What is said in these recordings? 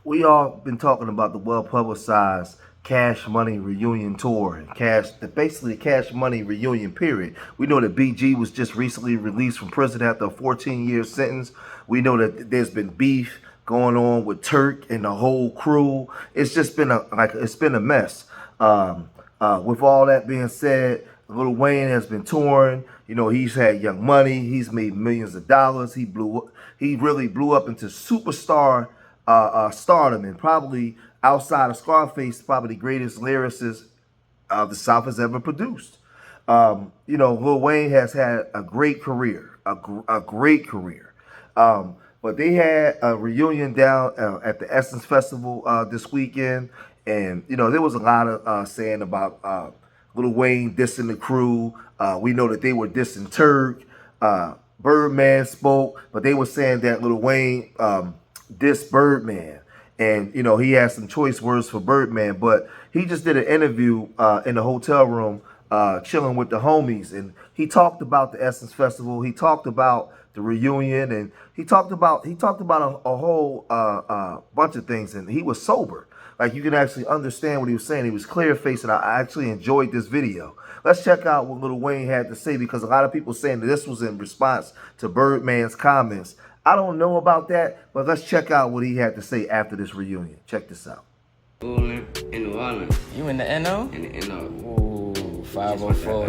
We all been talking about the well-publicized Cash Money reunion tour and basically the Cash Money reunion period. We know that BG was just recently released from prison after a 14-year sentence. We know that there's been beef going on with Turk and the whole crew. It's just been a mess. With all that being said, Lil Wayne has been touring. You know, he's had Young Money. He's made millions of dollars. He really blew up into superstar stardom, and probably outside of Scarface, probably the greatest lyricist the South has ever produced. You know, Lil Wayne has had a great career, a great career. But they had a reunion down at the Essence Festival this weekend, and you know there was a lot of saying about Lil Wayne dissing the crew. We know that they were dissing Turk. Birdman spoke, but they were saying that Lil Wayne dissed Birdman. And, you know, he had some choice words for Birdman, but he just did an interview in the hotel room chilling with the homies. And he talked about the Essence Festival. He talked about the reunion, and he talked about a whole bunch of things. And he was sober. Like, you can actually understand what he was saying. He was clear-faced, and I actually enjoyed this video. Let's check out what Lil Wayne had to say, because a lot of people saying that this was in response to Birdman's comments. I don't know about that, but let's check out what he had to say after this reunion. Check this out. In New Orleans. You in the NO? In the NO. Ooh, 504.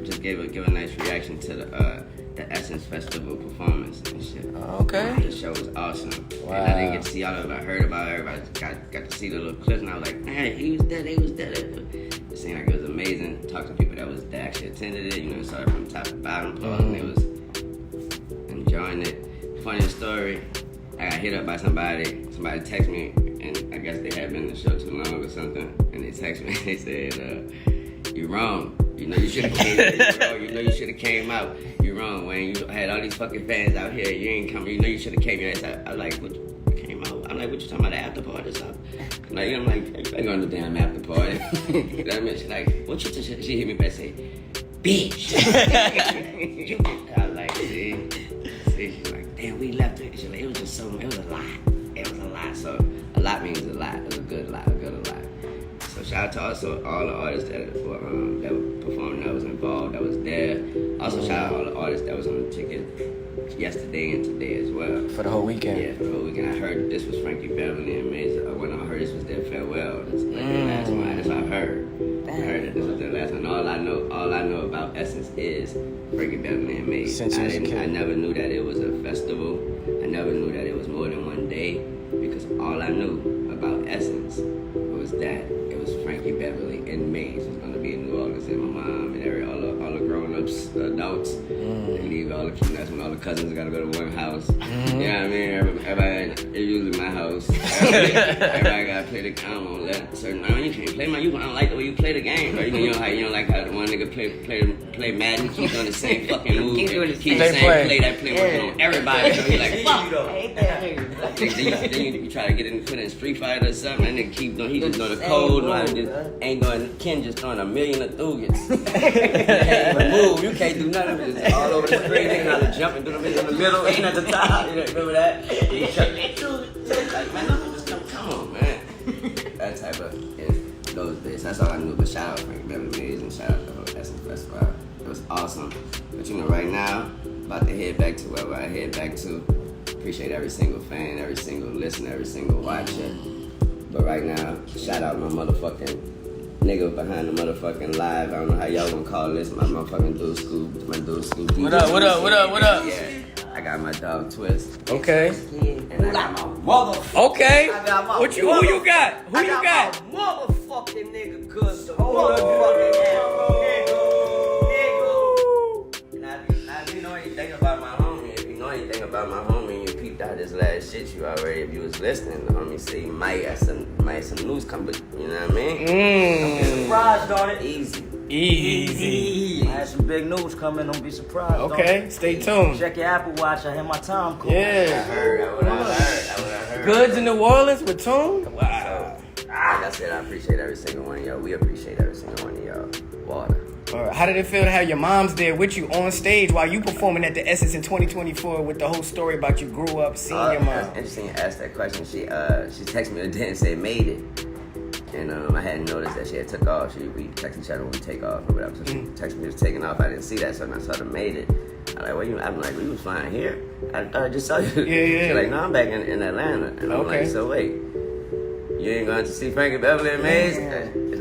Just give a nice reaction to the Essence Festival performance and shit. Okay. The show was awesome. Wow. And I didn't get to see all of it. I heard about it. Everybody got to see the little clips, and I was like, man, he was there, they was there. It seemed like it was amazing. Talked to people that actually attended it, you know, saw it from top to bottom, and they was enjoying it. Funny story, I got hit up by somebody. Somebody texted me, and I guess they had been in the show too long or something. And they texted me, they said, "You wrong. You know you should have came. You know you should have came out. You wrong, Wayne. You had all these fucking fans out here. You ain't coming. You know you should have came." I was like, "What came out?" I'm like, "What you talking about? The after party or something?" Like, I'm like, "I going to the damn after party." You know what I mean? She's like, "What you?" She hit me back and say, "Bitch." I was like, see. She's like, damn, we left it. She's like, it was just so, it was a lot. It was a lot. So a lot means a lot. It was a good lot, a lot. So shout out to also all the artists that were performing, that was involved, that was there. Also shout out all the artists that was on the ticket yesterday and today as well. For the whole weekend? Yeah, for the whole weekend. I heard this was Frankie Beverly and Maze. When I heard this was their farewell. That's like their last one. That's what I heard. I heard that this was their last one. All I know about Essence is Frankie Beverly and Maze. I never knew that it was a festival. I never knew that it was more than one day, because all I knew about Essence was that it was Frankie Beverly and Maze was gonna be in New Orleans, and my mom and all the grown-ups, adults. They leave all the kids. That's when all the cousins gotta go to one house. You know what I mean? Everybody, it's usually my house. Everybody gotta play the game. I don't wanna let certain. No, you can't play I don't like the way you play the game. Bro. You don't like how the one nigga play Madden, keep doing the same fucking move, keep the same play working on everybody. So you're like, fuck. Then you try to put in Street Fighter or something, and then keep doing. He just doing the code. Ain't doing. Ken just throwing a million of thugas. You can't even move. You can't do nothing. Just all over the screen. They gotta jump and do the bit in the middle, ain't at the top. You know, remember that? Like, man, come on, man. That type of those bits. That's all I knew. But shout out Frank Beverly Maze and shout out the whole Essence Festival. It was awesome. But you know, right now, about to head back to wherever I head back to. Appreciate every single fan, every single listener, every single watcher. But right now, shout out my motherfucking nigga behind the motherfucking live. I don't know how y'all gonna call this. My motherfucking dude school. What up? Yeah, I got my dog Twist. Okay. And I got my motherfucking. Okay. I got my who you got? Who you got? My motherfucking nigga, cuz the motherfucking nigga. And if you know anything about my homie, you peeped out this last shit, you already, if you was listening, the homie say you might have some news come, but you know what I mean? Don't be surprised on it. Easy. I had some big news coming, don't be surprised. Okay, stay tuned. Check your Apple Watch, I hit my time code. Yeah. I heard. Goods in New Orleans with Tune? Wow. Like I said, I appreciate every single one of y'all. We appreciate every single one of y'all. Water. How did it feel to have your moms there with you on stage while you performing at the Essence in 2024 with the whole story about you grew up seeing your mom? It's interesting you asked that question. She texted me today and said made it. And I hadn't noticed that she had took off. We text each other when we take off or whatever. So she texted me, she was taking off. I didn't see that, so I saw her made it. I'm like, well, you was flying here? I just saw you. Yeah. She's like, no, I'm back in Atlanta. And I'm like, so wait, you ain't going to see Frankie Beverly and Maze?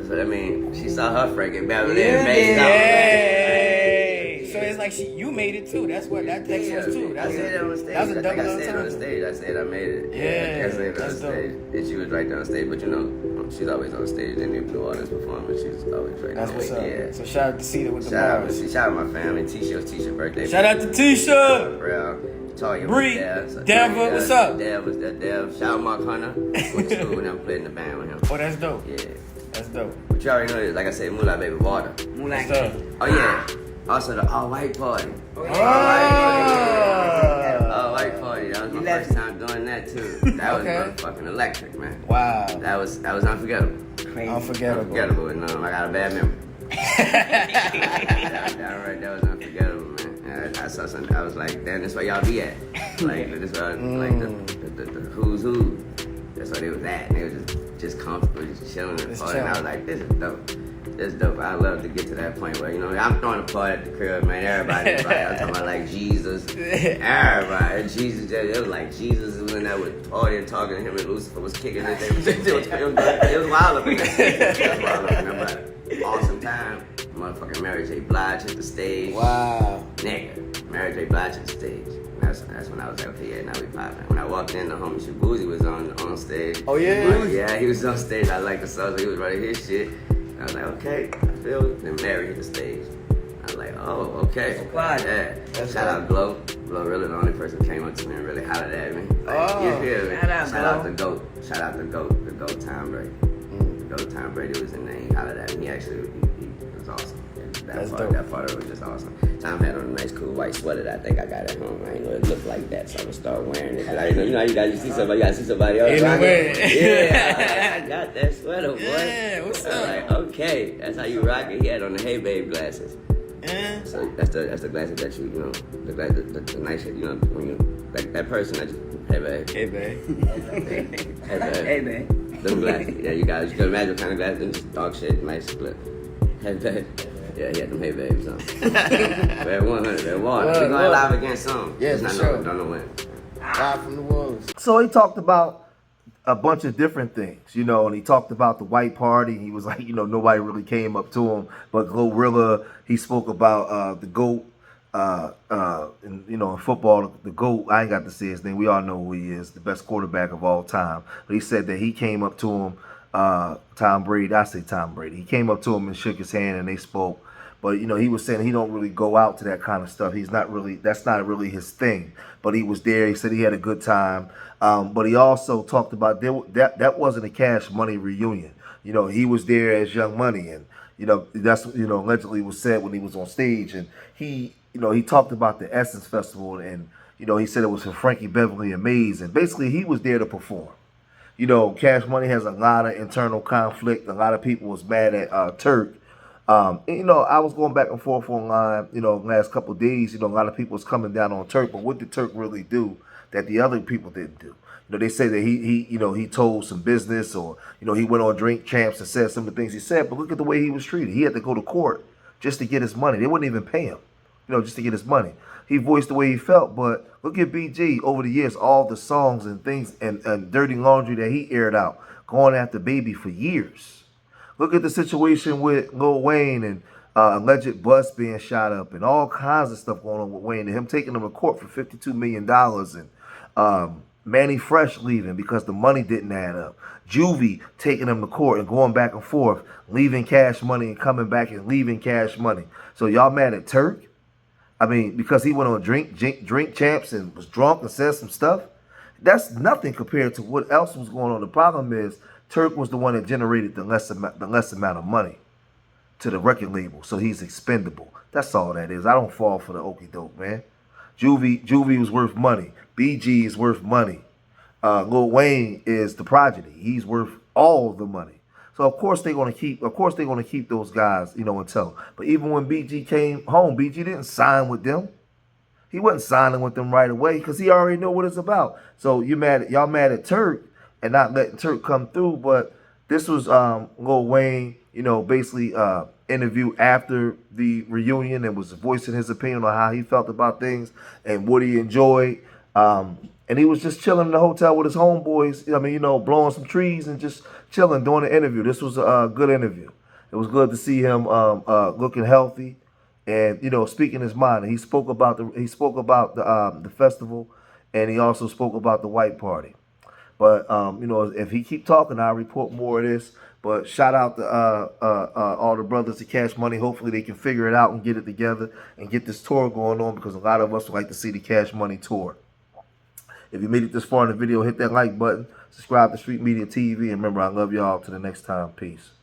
So, I mean, she saw her Frankie Beverly and Maze. Yay! So it's like you made it too. That's what that text was too. I said it on the stage. That was a double I said it on the time. stage. I said I made it. Yeah, I said it on the that's stage. And she was right there on stage. But you know, she's always on stage. In New Orleans performing, she's always right there. That's what's up. Yeah. So shout out to Cedar with the Shout bars. out my family. Tisha's birthday. Shout out to Tisha. Bro. Toya Bree, was there. Dev, what's up? Dev was there. Dev. Shout out Mark Hunter. Went to school with him, played in the band with him. Oh, that's dope. Yeah. That's dope. But you already know this. Like I said, Moolah Baby Water. What's up? Oh, yeah. Also, the all-white party. All-white party. That was my first time doing that, too. That was motherfucking electric, man. Wow. That was unforgettable. Unforgettable. And I got a bad memory. That was unforgettable, man. I saw something. I was like, damn, that's where y'all be at. Like, this where, like, the who's who. That's where they was at. And they was just comfortable, just chilling and partying. And I was like, this is dope. This is dope. I love to get to that point where, you know, I'm throwing a party at the crib, man. Everybody's like, I'm talking about like Jesus. Everybody. Jesus, it was like Jesus was in there with party and talking to him, and Lucifer was kicking it. It was wild up in there. It was wild up in there, but awesome time. Motherfucking Mary J. Blige at the stage. Wow. Nigga. Mary J. Blige at the stage. That's when I was like, okay, yeah, now we popping. When I walked in, the homie Shabuzi was on stage. Oh, yeah? Yeah, he was on stage. I liked the song, so he was writing his shit. I was like, okay, I feel it. Then Mary hit the stage. I was like, oh, okay. Yeah. Shout out Glow. Glow really the only person who came up to me and really hollered at me. Like, you feel me? Shout out the GOAT. Shout out the GOAT Tom Brady. The GOAT Tom Brady was in there. He hollered at me. He actually, he was awesome. That part of it was just awesome. Tom had on a nice, cool white sweater that I think I got at home. I didn't know it looked like that, so I'm gonna start wearing it. I, you know, you guys see somebody, else. Yeah, I got that sweater, boy. Yeah, what's up? Like, okay, that's how you rock it. He had on the Hey Babe glasses. Yeah. So that's the glasses that you know, the nice shit, you know, when you like that person that you, hey babe. Hey, babe. Hey babe. Hey, man. Them glasses. Yeah, you guys, you can imagine what kind of glasses, them just dog shit, nice split. Hey babe. Yeah, he had them Hey Babes on. They're 100, they're water. We're going live again soon. Yeah, just for sure. Don't know when. Live from New Orleans. So he talked about a bunch of different things, you know, and he talked about the white party. He was like, you know, nobody really came up to him, but Glorilla. He spoke about the GOAT, and you know, in football, the GOAT. I ain't got to say his name. We all know who he is, the best quarterback of all time. But he said that he came up to him, Tom Brady. I say Tom Brady. He came up to him and shook his hand, and they spoke. But, you know, he was saying he don't really go out to that kind of stuff. That's not really his thing. But he was there. He said he had a good time. But he also talked about that wasn't a Cash Money reunion. You know, he was there as Young Money. And, you know, that's, you know, allegedly was said when he was on stage. And he talked about the Essence Festival. And, you know, he said it was for Frankie Beverly and Maze. And basically he was there to perform. You know, Cash Money has a lot of internal conflict. A lot of people was mad at Turk. And, you know, I was going back and forth online, you know, last couple of days. You know, a lot of people was coming down on Turk, but what did Turk really do that the other people didn't do? You know, they say that he told some business, or, you know, he went on Drink Champs and said some of the things he said, but look at the way he was treated. He had to go to court just to get his money. They wouldn't even pay him, you know, just to get his money. He voiced the way he felt, but look at BG over the years, all the songs and things and dirty laundry that he aired out, going after Baby for years. Look at the situation with Lil Wayne and alleged bus being shot up and all kinds of stuff going on with Wayne and him taking him to court for $52 million and Manny Fresh leaving because the money didn't add up. Juvie taking him to court and going back and forth, leaving Cash Money and coming back and leaving Cash Money. So y'all mad at Turk? I mean, because he went on Drink Champs and was drunk and said some stuff? That's nothing compared to what else was going on. The problem is Turk was the one that generated the less amount of money to the record label, so he's expendable. That's all that is. I don't fall for the okie doke, man. Juvie was worth money. BG is worth money. Lil Wayne is the progeny. He's worth all the money. So of course they're gonna keep those guys, you know, in tow. But even when BG came home, BG didn't sign with them. He wasn't signing with them right away because he already knew what it's about. So y'all mad at Turk and not letting Turk come through. But this was Lil Wayne, you know, basically interview after the reunion and was voicing his opinion on how he felt about things and what he enjoyed. And he was just chilling in the hotel with his homeboys. I mean, you know, blowing some trees and just chilling, doing the interview. This was a good interview. It was good to see him looking healthy and, you know, speaking his mind. And he spoke about the festival, and he also spoke about the white party. But you know, if he keep talking, I'll report more of this. But shout out to all the brothers at Cash Money. Hopefully they can figure it out and get it together and get this tour going on, because a lot of us would like to see the Cash Money tour. If you made it this far in the video, hit that like button, subscribe to Street Media TV, and remember, I love y'all. Till the next time, peace.